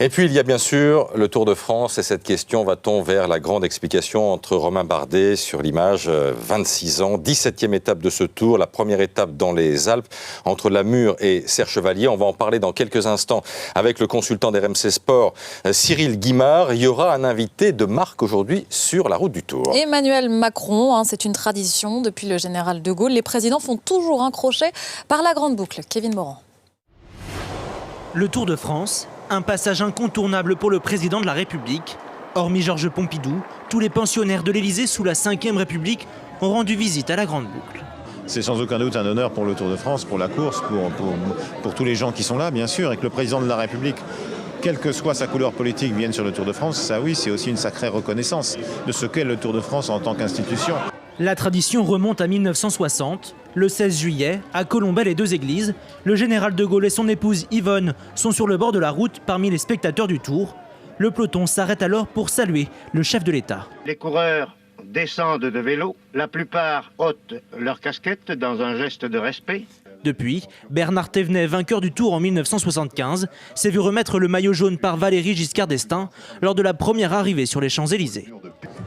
Et puis il y a bien sûr le Tour de France et cette question, va-t-on vers la grande explication entre Romain Bardet sur l'image, 26 ans, 17e étape de ce Tour, la première étape dans les Alpes entre Lamure et Serre-Chevalier. On va en parler dans quelques instants avec le consultant d'RMC Sport, Cyril Guimard. Il y aura un invité de marque aujourd'hui sur la route du Tour. Emmanuel Macron, c'est une tradition depuis le général de Gaulle. Les présidents font toujours un crochet par la grande boucle. Kevin Morand. Le Tour de France, un passage incontournable pour le président de la République. Hormis Georges Pompidou, tous les pensionnaires de l'Élysée sous la Ve République ont rendu visite à la grande boucle. C'est sans aucun doute un honneur pour le Tour de France, pour la course, pour tous les gens qui sont là, bien sûr, et que le président de la République, quelle que soit sa couleur politique, vienne sur le Tour de France. Ça oui, c'est aussi une sacrée reconnaissance de ce qu'est le Tour de France en tant qu'institution. La tradition remonte à 1960. Le 16 juillet, à Colombey-les-Deux-Églises, le général de Gaulle et son épouse Yvonne sont sur le bord de la route parmi les spectateurs du Tour. Le peloton s'arrête alors pour saluer le chef de l'État. Les coureurs descendent de vélo, la plupart ôtent leur casquette dans un geste de respect. Depuis, Bernard Thévenet, vainqueur du Tour en 1975, s'est vu remettre le maillot jaune par Valéry Giscard d'Estaing lors de la première arrivée sur les Champs-Élysées.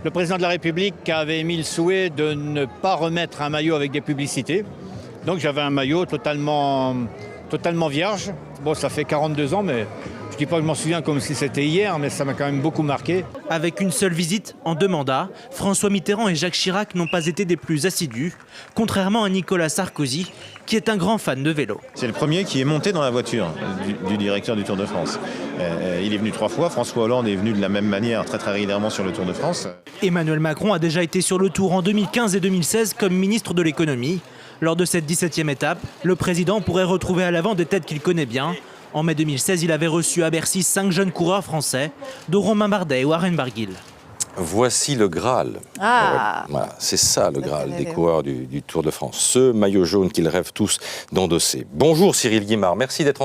Le président de la République avait émis le souhait de ne pas remettre un maillot avec des publicités. Donc j'avais un maillot totalement vierge. Bon, ça fait 42 ans, mais je ne dis pas que je m'en souviens comme si c'était hier, mais ça m'a quand même beaucoup marqué. Avec une seule visite en 2 mandats, François Mitterrand et Jacques Chirac n'ont pas été des plus assidus, contrairement à Nicolas Sarkozy, qui est un grand fan de vélo. C'est le premier qui est monté dans la voiture du directeur du Tour de France. Il est venu 3 fois, François Hollande est venu de la même manière très régulièrement sur le Tour de France. Emmanuel Macron a déjà été sur le Tour en 2015 et 2016 comme ministre de l'économie. Lors de cette 17e étape, le président pourrait retrouver à l'avant des têtes qu'il connaît bien. En mai 2016, il avait reçu à Bercy 5 jeunes coureurs français, dont Romain Bardet et Warren Barguil. Voici le Graal. Voilà, c'est ça le Graal des coureurs du Tour de France. Ce maillot jaune qu'ils rêvent tous d'endosser. Bonjour Cyril Guimard, merci d'être en